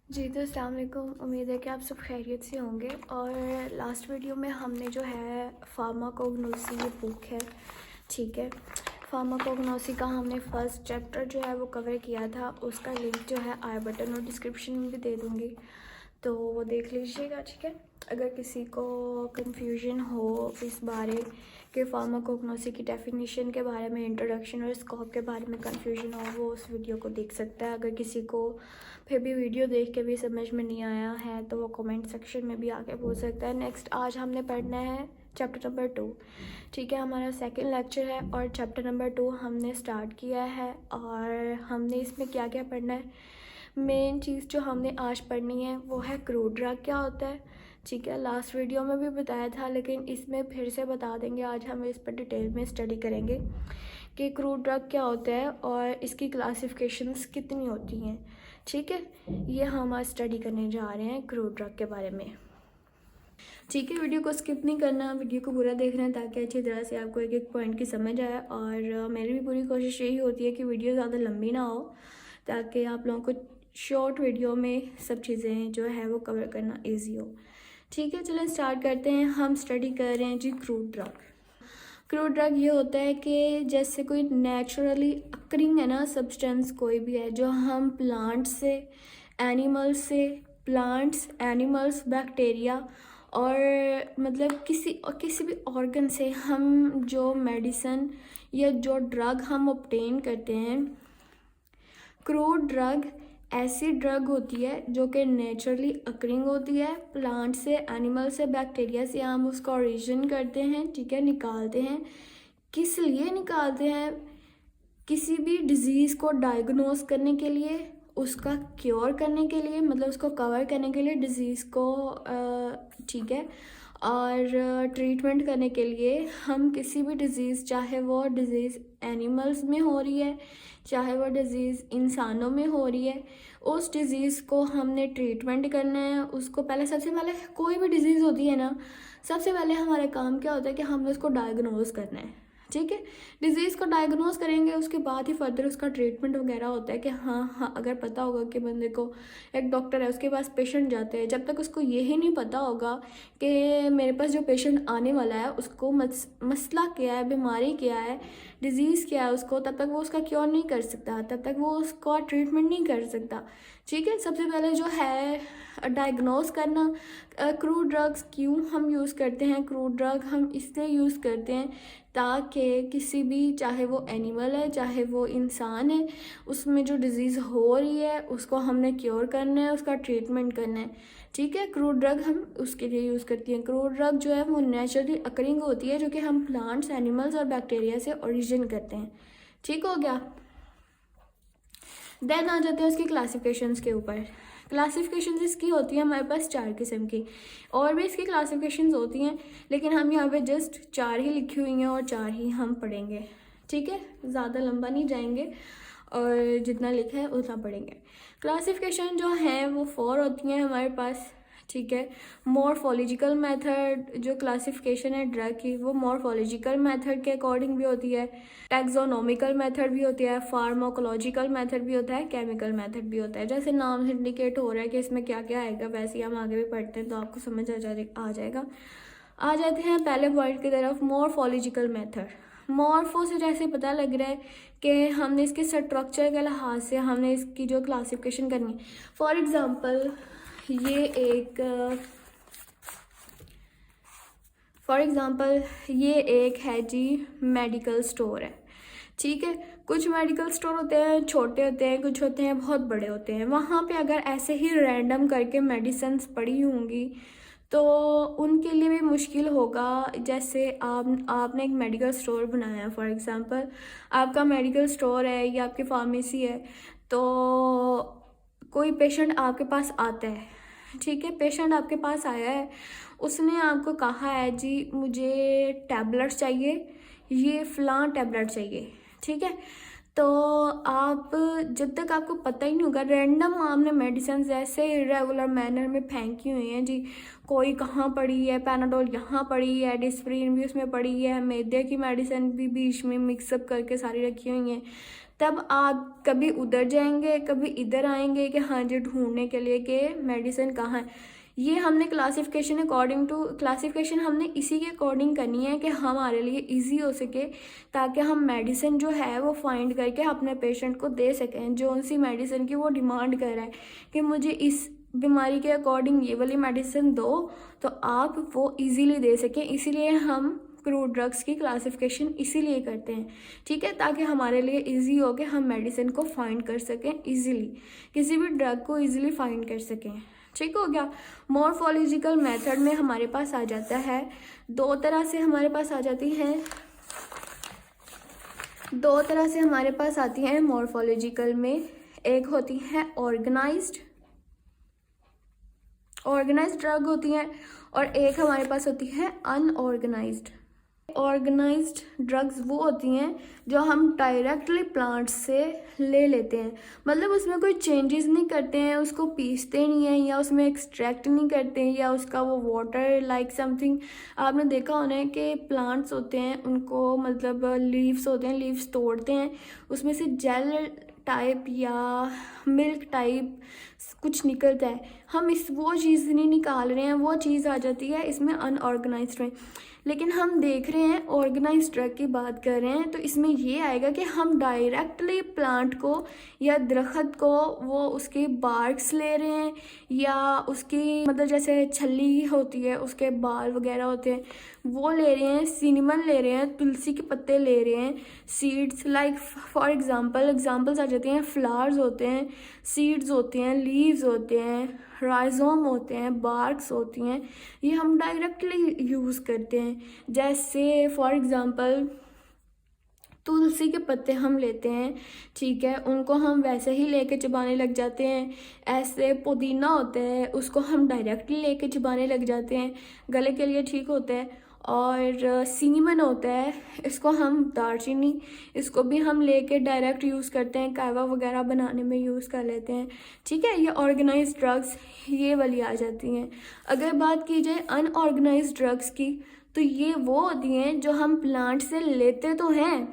जी तो अस्सलाम वालेकुम। उम्मीद है कि आप सब खैरियत से होंगे। और लास्ट वीडियो में हमने जो है फार्माकोग्नोसी ये बुक है, ठीक है, फार्माकोग्नोसी का हमने फर्स्ट चैप्टर जो है वो कवर किया था। उसका लिंक जो है आई बटन और डिस्क्रिप्शन में भी दे दूँगी, तो वो देख लीजिएगा, ठीक है। अगर किसी को कंफ्यूजन हो इस बारे के फार्माकोग्नोसी की डेफिनेशन के बारे में, इंट्रोडक्शन और स्कोप के बारे में कंफ्यूजन हो, वो उस वीडियो को देख सकता है। अगर किसी को फिर भी वीडियो देख के भी समझ में नहीं आया है तो वो कमेंट सेक्शन में भी आके पूछ सकता है। नेक्स्ट आज हमने पढ़ना है चैप्टर नंबर 2, ठीक है। हमारा सेकंड लेक्चर है और चैप्टर नंबर 2 हमने स्टार्ट किया है। और हमने इसमें क्या क्या पढ़ना है, मेन चीज़ जो हमने आज पढ़नी है वो है क्रूड ड्रग क्या होता है, ठीक है। लास्ट वीडियो में भी बताया था लेकिन इसमें फिर से बता देंगे। आज हम इस पर डिटेल में स्टडी करेंगे कि क्रूड ड्रग क्या होता है और इसकी क्लासिफिकेशंस कितनी होती हैं, ठीक है। ये हम आज स्टडी करने जा रहे हैं क्रूड ड्रग के बारे में, ठीक है। वीडियो को स्किप नहीं करना, वीडियो को पूरा देखना है ताकि अच्छी तरह से आपको एक एक पॉइंट की समझ आए। और मेरी भी पूरी कोशिश यही होती है कि वीडियो ज़्यादा लंबी ना हो ताकि आप लोगों को शॉर्ट वीडियो में सब चीज़ें जो है वो कवर करना ईजी हो, ठीक है। चलें स्टार्ट करते हैं। हम स्टडी कर रहे हैं जी क्रूड ड्रग। क्रूड ड्रग ये होता है कि जैसे कोई नेचुरली अक्रिंग है ना सब्सटेंस, कोई भी है जो हम प्लांट से, एनिमल्स से, प्लांट्स, एनिमल्स, बैक्टीरिया और मतलब किसी भी ऑर्गन से हम जो मेडिसिन या जो ड्रग हम ऑब्टेन करते हैं। क्रूड ड्रग ऐसी ड्रग होती है जो कि नेचुरली अकरिंग होती है, प्लांट से, एनिमल से, बैक्टीरिया से हम उसका ओरिजिन करते हैं, ठीक है, निकालते हैं। किस लिए निकालते हैं? किसी भी डिज़ीज़ को डायग्नोस करने के लिए, उसका क्योर करने के लिए, मतलब उसको कवर करने के लिए डिज़ीज़ को, ठीक है, और ट्रीटमेंट करने के लिए हम किसी भी डिज़ीज़, चाहे वो डिज़ीज़ एनिमल्स में हो रही है, चाहे वो डिज़ीज़ इंसानों में हो रही है, उस डिज़ीज़ को हमने ट्रीटमेंट करना है। उसको पहले, सबसे पहले कोई भी डिज़ीज़ होती है ना, सबसे पहले हमारा काम क्या होता है कि हमने उसको डायग्नोस करना है, ठीक है। डिज़ीज़ को डायग्नोस करेंगे, उसके बाद ही फर्दर उसका ट्रीटमेंट वगैरह होता है कि हाँ, अगर पता होगा कि बंदे को, एक डॉक्टर है उसके पास पेशेंट जाते हैं, जब तक उसको यही नहीं पता होगा कि मेरे पास जो पेशेंट आने वाला है उसको मसला क्या है, बीमारी क्या है, डिज़ीज़ क्या है उसको, तब तक वो उसका क्योर नहीं कर सकता, तब तक वो उसका ट्रीटमेंट नहीं कर सकता, ठीक है। सबसे पहले जो है डायग्नोस करना। क्रूड ड्रग्स क्यों हम यूज़ करते हैं? क्रूड ड्रग हम इसलिए यूज़ करते हैं ताकि किसी भी, चाहे वो एनिमल है चाहे वो इंसान है, उसमें जो डिज़ीज़ हो रही है उसको हमने क्योर करना है, उसका ट्रीटमेंट करना है, ठीक है। क्रूड ड्रग हम उसके लिए यूज़ करती हैं। क्रूड ड्रग जो है वो नेचुरली अकरिंग होती है, जो कि हम प्लांट्स, एनिमल्स और बैक्टीरिया से ओरिजिन करते हैं, ठीक हो गया। देन आ जाते हैं उसकी क्लासिफिकेशंस के ऊपर। क्लासिफिकेशंस इसकी होती है हमारे पास 4 किस्म की, और भी इसकी क्लासिफिकेशंस होती हैं लेकिन हम यहाँ पे जस्ट 4 ही लिखी हुई हैं और 4 ही हम पढ़ेंगे, ठीक है। ज़्यादा लंबा नहीं जाएंगे और जितना लिखा है उतना पढ़ेंगे। क्लासिफिकेशन जो है वो 4 होती हैं हमारे पास, ठीक है। मॉर्फोलॉजिकल मेथड, जो क्लासिफिकेशन है ड्रग की, वो मॉर्फोलॉजिकल मेथड के अकॉर्डिंग भी होती है, टैक्सोनॉमिकल मेथड भी होती है, फार्माकोलॉजिकल मेथड भी होता है, केमिकल मेथड भी होता है। जैसे नाम से इंडिकेट हो रहा है कि इसमें क्या क्या आएगा, वैसे ही हम आगे भी पढ़ते हैं तो आपको समझ आ जाएगा। आ जाते हैं पहले पॉइंट की तरफ, मॉर्फोलॉजिकल मेथड। मॉर्फो से जैसे पता लग रहा है कि हमने इसके स्ट्रक्चर के लिहाज से हमने इसकी जो क्लासिफिकेशन करनी है। फॉर एग्ज़ाम्पल ये एक है जी मेडिकल स्टोर है, ठीक है। कुछ मेडिकल स्टोर होते हैं छोटे होते हैं, कुछ होते हैं बहुत बड़े होते हैं। वहाँ पे अगर ऐसे ही रैंडम करके मेडिसिन्स पड़ी होंगी तो उनके लिए भी मुश्किल होगा। जैसे आपने एक मेडिकल स्टोर बनाया है, फॉर एग्ज़ाम्पल आपका मेडिकल स्टोर है या आपकी फार्मेसी है, तो कोई पेशेंट आपके पास आता है, ठीक है। पेशेंट आपके पास आया है, उसने आपको कहा है जी मुझे टैबलेट चाहिए, ये फ़लाँ टैबलेट चाहिए, ठीक है। तो आप, जब तक आपको पता ही नहीं होगा, रैंडम आपने मेडिसिन ऐसे इरेगुलर मैनर में फेंकी हुई हैं जी, कोई कहाँ पड़ी है, पैनाडोल यहाँ पड़ी है, डिस्प्रिन भी उसमें पड़ी है, मैदे की मेडिसिन भी बीच में मिक्सअप करके सारी रखी हुई हैं। तब आप कभी उधर जाएंगे कभी इधर आएंगे कि हाँ जी ढूंढने के लिए कि मेडिसिन कहाँ है। ये हमने क्लासिफिकेशन अकॉर्डिंग टू क्लासिफिकेशन हमने इसी के अकॉर्डिंग करनी है कि हमारे लिए इजी हो सके, ताकि हम मेडिसिन जो है वो फाइंड करके अपने पेशेंट को दे सकें। जो सी मेडिसिन की वो डिमांड कर रहा है कि मुझे इस बीमारी के अकॉर्डिंग ये वाली मेडिसिन दो, तो आप वो इजीली दे सकें। इसीलिए हम क्रूड ड्रग्स की क्लासिफिकेशन इसीलिए करते हैं, ठीक है, ताकि हमारे लिए इजी हो कि हम मेडिसिन को फाइंड कर सकें इजीली, किसी भी ड्रग को इजीली फाइंड कर सकें। ठीक हो गया। मॉर्फोलॉजिकल मेथड में हमारे पास आ जाता है, दो तरह से हमारे पास आ जाती हैं, दो तरह से हमारे पास आती हैं मॉर्फोलॉजिकल में। एक होती है ऑर्गेनाइज्ड ड्रग होती हैं, और एक हमारे पास होती है अनऑर्गेनाइज्ड। ऑर्गेनाइज्ड ड्रग्स वो होती हैं जो हम डायरेक्टली प्लांट से ले लेते हैं, मतलब उसमें कोई चेंजेस नहीं करते हैं, उसको पीसते नहीं हैं या उसमें एक्सट्रैक्ट नहीं करते हैं या उसका वो वाटर लाइक समथिंग। आपने देखा होना है कि प्लांट्स होते हैं उनको मतलब लीव्स होते हैं, लीव्स तोड़ते हैं, उसमें से जेल टाइप या मिल्क टाइप कुछ निकलता है, हम वो चीज़ नहीं निकाल रहे हैं, वो चीज़ आ जाती है इसमें अनऑर्गेनाइज्ड में। लेकिन हम देख रहे हैं ऑर्गेनाइज्ड ड्रग की बात कर रहे हैं, तो इसमें ये आएगा कि हम डायरेक्टली प्लांट को या दरख्त को वो उसके बार्क्स ले रहे हैं या उसकी मतलब जैसे छल्ली होती है उसके बाल वगैरह होते हैं वो ले रहे हैं, सिनेमन ले रहे हैं, तुलसी के पत्ते ले रहे हैं, सीड्स लाइक फॉर एग्जांपल्स आ जाती हैं, फ्लावर्स होते हैं, सीड्स होते हैं, लीव्स होते हैं, राइजोम होते हैं, बार्क्स होती हैं, ये हम डायरेक्टली यूज़ करते हैं। जैसे फॉर एग्जांपल तुलसी के पत्ते हम लेते हैं, ठीक है, उनको हम वैसे ही लेके चबाने लग जाते हैं। ऐसे पुदीना होता है उसको हम डायरेक्टली लेके चबाने लग जाते हैं, गले के लिए ठीक होता है। और सिनेमन होता है, इसको हम दालचीनी, इसको भी हम लेके डायरेक्ट यूज़ करते हैं, कहवा वगैरह बनाने में यूज़ कर लेते हैं, ठीक है। ये ऑर्गेनाइज्ड ड्रग्स ये वाली आ जाती हैं। अगर बात की जाए अनऑर्गेनाइज्ड ड्रग्स की, तो ये वो होती हैं जो हम प्लांट से लेते तो हैं,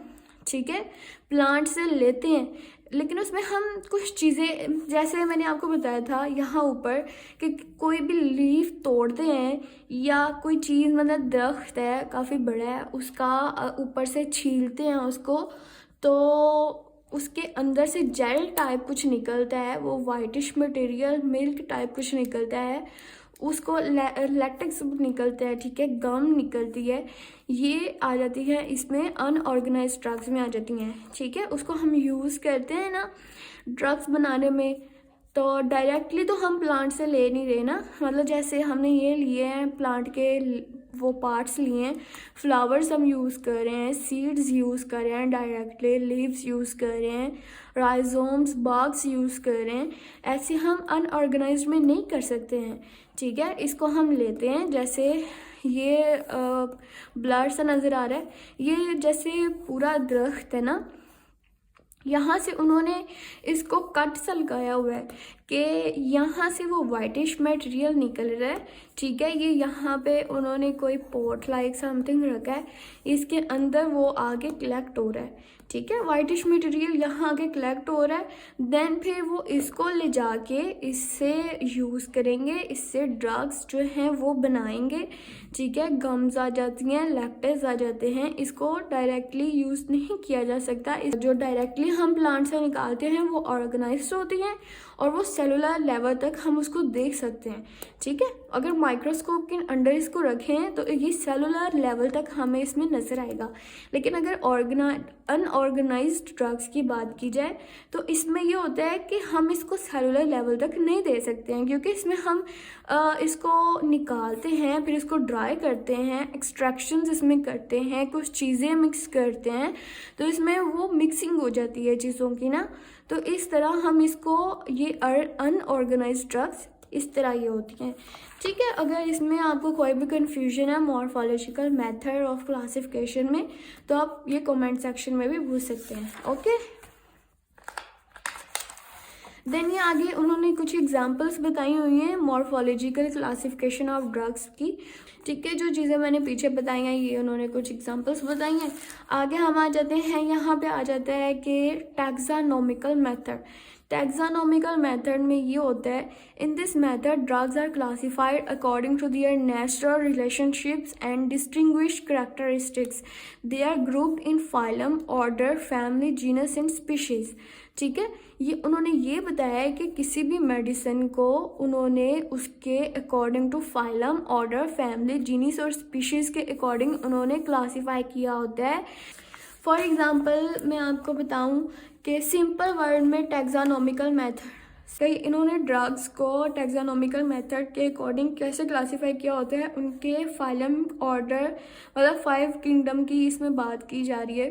ठीक है, प्लांट से लेते हैं, लेकिन उसमें हम कुछ चीज़ें जैसे मैंने आपको बताया था यहाँ ऊपर कि कोई भी लीफ तोड़ते हैं या कोई चीज़ मतलब दरख्त है काफ़ी बड़ा है उसका ऊपर से छीलते हैं उसको, तो उसके अंदर से जेल टाइप कुछ निकलता है, वो वाइटिश मटेरियल मिल्क टाइप कुछ निकलता है, उसको लैटेक्स निकलता है, ठीक है, गम निकलती है, ये आ जाती है इसमें अनऑर्गेनाइज्ड ड्रग्स में आ जाती हैं, ठीक है। उसको हम यूज़ करते हैं ना ड्रग्स बनाने में, तो डायरेक्टली तो हम प्लांट से ले नहीं रहे ना, मतलब जैसे हमने ये लिए हैं प्लांट के वो पार्ट्स लिए हैं, फ्लावर्स हम यूज़ कर रहे हैं, सीड्स यूज़ कर रहे हैं, डायरेक्टली लीव्स यूज़ कर रहे हैं, राइजोम्स बाग्स यूज़ कर रहे हैं, ऐसे हम अनऑर्गेनाइज्ड में नहीं कर सकते हैं, ठीक है। इसको हम लेते हैं, जैसे ये ब्लर सा नज़र आ रहा है, ये जैसे पूरा दरख्त है ना, यहाँ से उन्होंने इसको कट सा लगाया हुआ है कि यहाँ से वो वाइटिश मटेरियल निकल रहा है, ठीक है। ये यहाँ पे उन्होंने कोई पॉट लाइक समथिंग रखा है, इसके अंदर वो आगे कलेक्ट हो रहा है, ठीक है, वाइटिश मटेरियल यहाँ आगे कलेक्ट हो रहा है, देन फिर वो इसको ले जाके इससे यूज़ करेंगे, इससे ड्रग्स जो हैं वो बनाएंगे, ठीक है। गम्स आ जाती हैं, लैक्टेज आ जाते हैं, इसको डायरेक्टली यूज़ नहीं किया जा सकता, जो डायरेक्टली हम प्लांट से निकालते हैं वो ऑर्गेनाइज्ड होती हैं और वो सेलुलर लेवल तक हम उसको देख सकते हैं, ठीक है। अगर माइक्रोस्कोप के अंडर इसको रखें तो ये सेलुलर लेवल तक हमें इसमें नज़र आएगा। लेकिन अगर अनऑर्गेनाइज्ड ड्रग्स की बात की जाए तो इसमें ये होता है कि हम इसको सेलुलर लेवल तक नहीं दे सकते हैं, क्योंकि इसमें हम इसको निकालते हैं, फिर इसको ड्राई करते हैं, एक्सट्रैक्शंस इसमें करते हैं, कुछ चीज़ें मिक्स करते हैं, तो इसमें वो मिक्सिंग हो जाती है चीज़ों की ना, तो इस तरह हम इसको ये अनऑर्गेनाइज्ड ड्रग्स इस तरह ये होती हैं, ठीक है। अगर इसमें आपको कोई भी कन्फ्यूजन है मॉर्फोलॉजिकल मेथड ऑफ क्लासिफिकेशन में तो आप ये कमेंट सेक्शन में भी पूछ सकते हैं, ओके। देन ये आगे उन्होंने कुछ एग्जांपल्स बताई हुई हैं मॉर्फोलॉजिकल क्लासिफिकेशन ऑफ ड्रग्स की, ठीक है। जो चीज़ें मैंने पीछे बताई हैं ये उन्होंने कुछ एग्जांपल्स बताई हैं। आगे हम आ जाते हैं, यहाँ पे आ जाता है कि टैक्सानॉमिकल मेथड। टैक्सानॉमिकल मेथड में ये होता है, in this method drugs are classified according to their natural relationships and distinguished characteristics. They are grouped in phylum, order, family, genus and species, ठीक है। ये उन्होंने ये बताया है कि किसी भी मेडिसिन को उन्होंने उसके according to phylum, order, family, genus और स्पीशीज़ के अकॉर्डिंग उन्होंने क्लासीफाई किया होता है। फॉर एग्ज़ाम्पल मैं आपको बताऊं कि सिंपल वर्ड में टैक्सानॉमिकल मेथड, कई इन्होंने ड्रग्स को टैक्सानॉमिकल मेथड के अकॉर्डिंग कैसे क्लासीफाई किया होता है, उनके फाइलम, ऑर्डर, मतलब 5 किंगडम की इसमें बात की जा रही है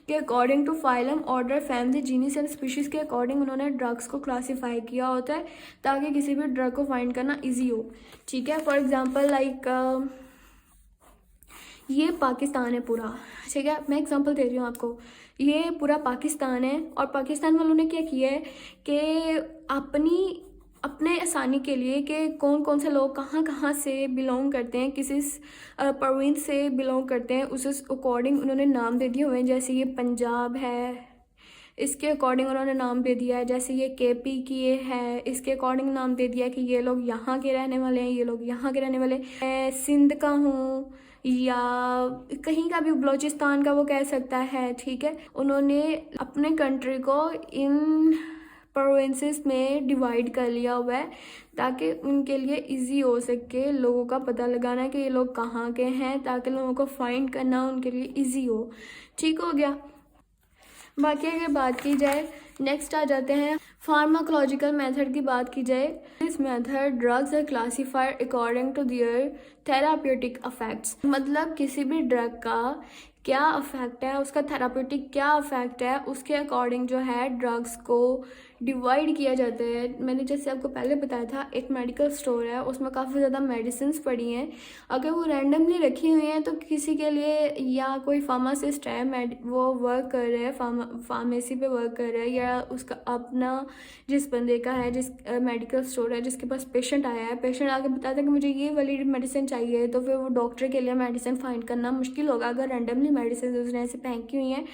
कि according to phylum, order, family, genus and species के अकॉर्डिंग उन्होंने ड्रग्स को क्लासीफाई किया होता है ताकि किसी भी ड्रग को फाइंड करना ईजी हो, ठीक है। फॉर एग्ज़ाम्पल लाइक ये पाकिस्तान है पूरा, ठीक है। मैं एग्जांपल दे रही हूँ आपको, ये पूरा पाकिस्तान है और पाकिस्तान वालों ने क्या किया है कि अपने आसानी के लिए कि कौन कौन से लोग कहाँ कहाँ से बिलोंग करते हैं, किसी प्रोविंस से बिलोंग करते हैं, उस अकॉर्डिंग उन्होंने नाम दे दिए हुए हैं। जैसे ये पंजाब है, इसके अकॉर्डिंग उन्होंने नाम दे दिया है। जैसे ये केपी की ये है, इसके अकॉर्डिंग नाम दे दिया है कि ये लोग यहाँ के रहने वाले हैं, ये लोग यहाँ के रहने वाले। मैं सिंध का हूँ या कहीं का भी, बलूचिस्तान का वो कह सकता है, ठीक है। उन्होंने अपने कंट्री को इन प्रोविंसेस में डिवाइड कर लिया हुआ है ताकि उनके लिए इजी हो सके लोगों का पता लगाना कि ये लोग कहाँ के हैं, ताकि लोगों को फाइंड करना उनके लिए इजी हो, ठीक हो गया। बाकी अगर बात की जाए, नेक्स्ट आ जाते हैं फार्माकोलॉजिकल मेथड की बात की जाए। इस method drugs are classified according to their therapeutic effects, मतलब किसी भी ड्रग का क्या अफेक्ट है, उसका थेराप्यूटिक क्या अफेक्ट है, उसके अकॉर्डिंग जो है ड्रग्स को डिवाइड किया जाता है। मैंने जैसे आपको पहले बताया था, एक मेडिकल स्टोर है, उसमें काफ़ी ज़्यादा मेडिसिन पड़ी हैं। अगर वो रैंडमली रखी हुई हैं तो किसी के लिए, या कोई फार्मासिस्ट है वो वर्क कर रहा है, फार्मेसी पे वर्क कर रहा है, या उसका अपना जिस बंदे का है, जिस मेडिकल स्टोर है, जिसके पास पेशेंट आया है, पेशेंट आके बताता है कि मुझे ये वाली मेडिसिन चाहिए, तो फिर वो डॉक्टर के लिए मेडिसिन फाइंड करना मुश्किल होगा अगर रैंडमली मेडिसिन उसने ऐसे फेंकी हुई हैं।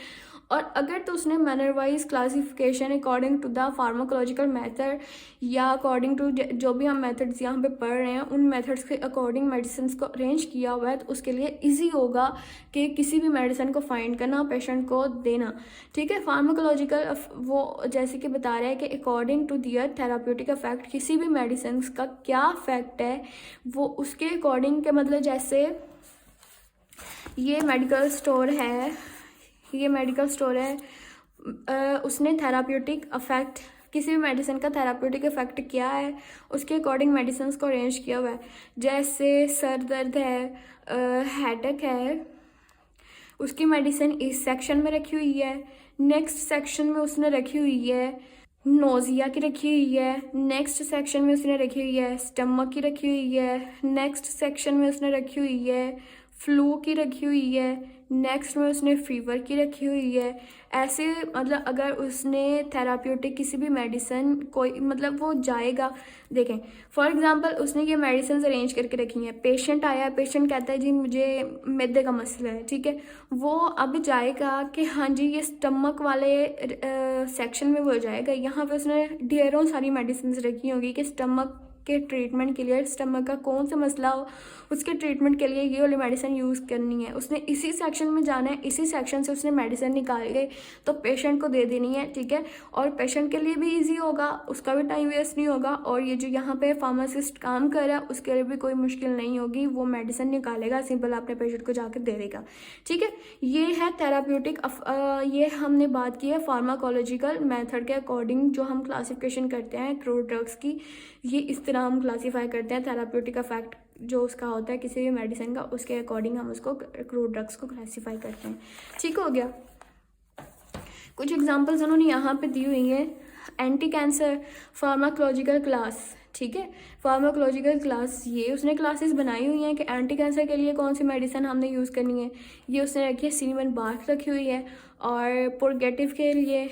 और अगर तो उसने manner wise classification according to the pharmacological method या अकॉर्डिंग टू जो भी हम मेथड्स यहाँ पे पढ़ रहे हैं उन मेथड्स के अकॉर्डिंग मेडिसिन को अरेंज किया हुआ है, तो उसके लिए इजी होगा कि किसी भी मेडिसिन को फाइंड करना, पेशेंट को देना, ठीक है। फार्माकोलॉजिकल वो जैसे कि बता रहा है कि according to their therapeutic effect, किसी भी मेडिसिन का क्या इफेक्ट है वो उसके अकॉर्डिंग के, मतलब जैसे ये मेडिकल स्टोर है, उसने थेराप्यूटिक इफेक्ट, किसी भी मेडिसिन का थेराप्यूटिक इफेक्ट क्या है उसके अकॉर्डिंग मेडिसिन को अरेंज किया हुआ है। जैसे सर दर्द है, हेडेक है, उसकी मेडिसिन इस सेक्शन में रखी हुई है। नेक्स्ट सेक्शन में उसने रखी हुई है नोजिया की रखी हुई है। नेक्स्ट सेक्शन में उसने रखी हुई है स्टमक की रखी हुई है। नेक्स्ट सेक्शन में उसने रखी हुई है फ्लू की रखी हुई है। नेक्स्ट में उसने फीवर की रखी हुई है। ऐसे मतलब अगर उसने थेराप्यूटिक किसी भी मेडिसिन कोई, मतलब वो जाएगा, देखें फॉर एग्जांपल उसने ये मेडिसिन अरेंज करके रखी हैं, पेशेंट आया, पेशेंट कहता है जी मुझे मैदे का मसला है, ठीक है। वो अब जाएगा कि हाँ जी ये स्टमक वाले सेक्शन में वो जाएगा, यहाँ पे उसने ढेरों सारी मेडिसिन रखी होगी कि स्टमक के ट्रीटमेंट के लिए, स्टमक का कौन सा मसला हो उसके ट्रीटमेंट के लिए ये वाली मेडिसिन यूज़ करनी है। उसने इसी सेक्शन में जाना है, इसी सेक्शन से उसने मेडिसिन निकाल के तो पेशेंट को दे देनी है, ठीक है। और पेशेंट के लिए भी इजी होगा, उसका भी टाइम वेस्ट नहीं होगा, और ये जो यहाँ पे फार्मासिस्ट काम कर रहा है उसके लिए भी कोई मुश्किल नहीं होगी, वो मेडिसिन निकालेगा, सिंपल अपने पेशेंट को जाकर दे देगा, ठीक है। ये है थेराप्यूटिक, ये हमने बात की है फार्माकोलॉजिकल मेथड के अकॉर्डिंग जो हम क्लासिफिकेशन करते हैं क्रूड ड्रग्स की, ये इस तरह हम क्लासीफाई करते हैं। थेराप्यूटिक इफेक्ट जो उसका होता है किसी भी मेडिसिन का, उसके अकॉर्डिंग हम उसको क्रूड ड्रग्स को क्लासीफाई करते हैं, ठीक हो गया। कुछ एग्जांपल्स उन्होंने यहाँ पे दी हुई हैं। एंटी कैंसर फार्माकोलॉजिकल क्लास, ठीक है। फार्माकोलॉजिकल क्लास ये उसने क्लासेस बनाई हुई हैं कि एंटी कैंसर के लिए कौन सी मेडिसिन हमने यूज़ करनी है, ये उसने रखी है। सिनेमन बार्क रखी हुई है। और पुरगेटिव के लिए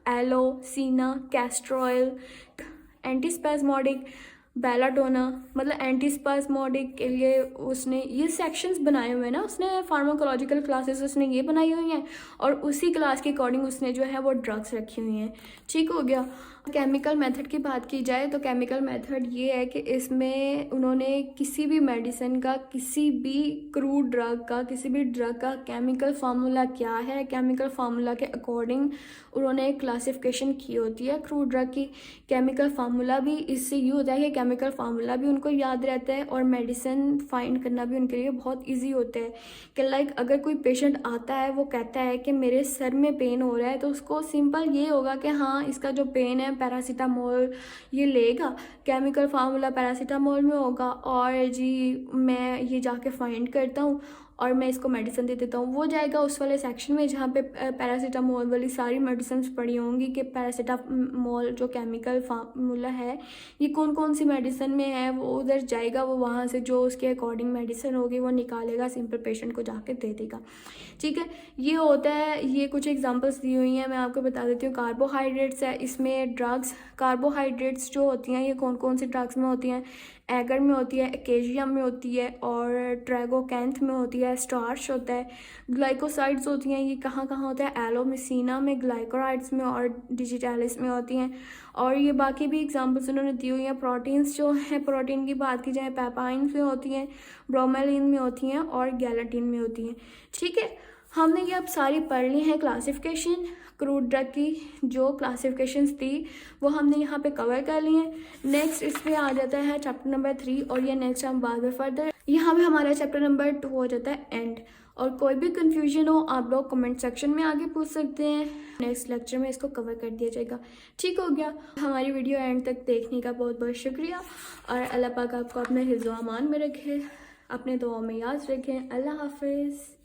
एलो, सीना, कैस्टर ऑयल, एंटीस्पेस्मोडिक, बेलाटोना, मतलब एंटीस्पेस्मोडिक के लिए उसने ये सेक्शंस बनाए हुए हैं ना, उसने फार्माकोलॉजिकल क्लासेस उसने ये बनाई हुई हैं और उसी क्लास के अकॉर्डिंग उसने जो है वो ड्रग्स रखी हुई हैं। ठीक हो गया। केमिकल मेथड की बात की जाए तो केमिकल मेथड ये है कि इसमें उन्होंने किसी भी मेडिसिन का, किसी भी क्रूड ड्रग का, किसी भी ड्रग का केमिकल फार्मूला क्या है, केमिकल फार्मूला के अकॉर्डिंग उन्होंने एक क्लासिफिकेशन की होती है क्रूड ड्रग की। केमिकल फार्मूला भी इससे ये होता है कि केमिकल फार्मूला भी उनको याद रहता है और मेडिसिन फाइंड करना भी उनके लिए बहुत ईजी होता है। कि लाइक अगर कोई पेशेंट आता है, वो कहता है कि मेरे सर में पेन हो रहा है, तो उसको सिंपल ये होगा कि हाँ इसका जो पेन है पैरासीटामोल ये लेगा, केमिकल फार्मूला पैरासीटामोल में होगा और जी मैं ये जाके फाइंड करता हूँ और मैं इसको मेडिसिन दे देता हूँ। वो जाएगा उस वाले सेक्शन में जहाँ पे पैरासीटामोल वाली सारी मेडिसिन पड़ी होंगी कि पैरासीटामोल जो केमिकल फार्मूला है ये कौन कौन सी मेडिसिन में है, वो उधर जाएगा, वो वहाँ से जो उसके अकॉर्डिंग मेडिसिन होगी वो निकालेगा, सिंपल पेशेंट को जाके दे देगा। ठीक है, ये होता है। ये कुछ एग्जांपल्स दी हुई हैं, मैं आपको बता देती हूँ। कार्बोहाइड्रेट्स है इसमें, ड्रग्स कार्बोहाइड्रेट्स जो होती हैं ये कौन कौन सी ड्रग्स में होती हैं, एगर में होती है, एकेजियम में होती है और ट्रैगोकैंथ में होती है, स्टार्च होता है। ग्लाइकोसाइड्स होती हैं, ये कहाँ कहाँ होता है, एलोमिसिना में, ग्लाइकोराइड्स में और डिजिटैलिस में होती हैं। और ये बाकी भी एग्जांपल्स उन्होंने दी हुई हैं। प्रोटीन्स जो हैं, प्रोटीन की बात की जाए पैपाइन्स में होती हैं, ब्रोमेलिन में होती हैं और गैलेटिन में होती हैं। ठीक है, हमने ये अब सारी पढ़ ली हैं क्लासिफिकेशन क्रूड ड्रग की, जो क्लासिफिकेशंस थी वो हमने यहाँ पे कवर कर ली हैं। नेक्स्ट इस पे आ जाता है चैप्टर नंबर 3 और ये नेक्स्ट हम बाद में फर्दर, यहाँ पे हमारा चैप्टर नंबर 2 हो जाता है एंड। और कोई भी कंफ्यूजन हो आप लोग कमेंट सेक्शन में आगे पूछ सकते हैं, नेक्स्ट लेक्चर में इसको कवर कर दिया जाएगा। ठीक हो गया। हमारी वीडियो एंड तक देखने का बहुत बहुत शुक्रिया और अल्लाह पाक आपको अपने हिफ्ज़ व अमान में रखे, अपने दुआओं में याद रखें। अल्लाह हाफिज़।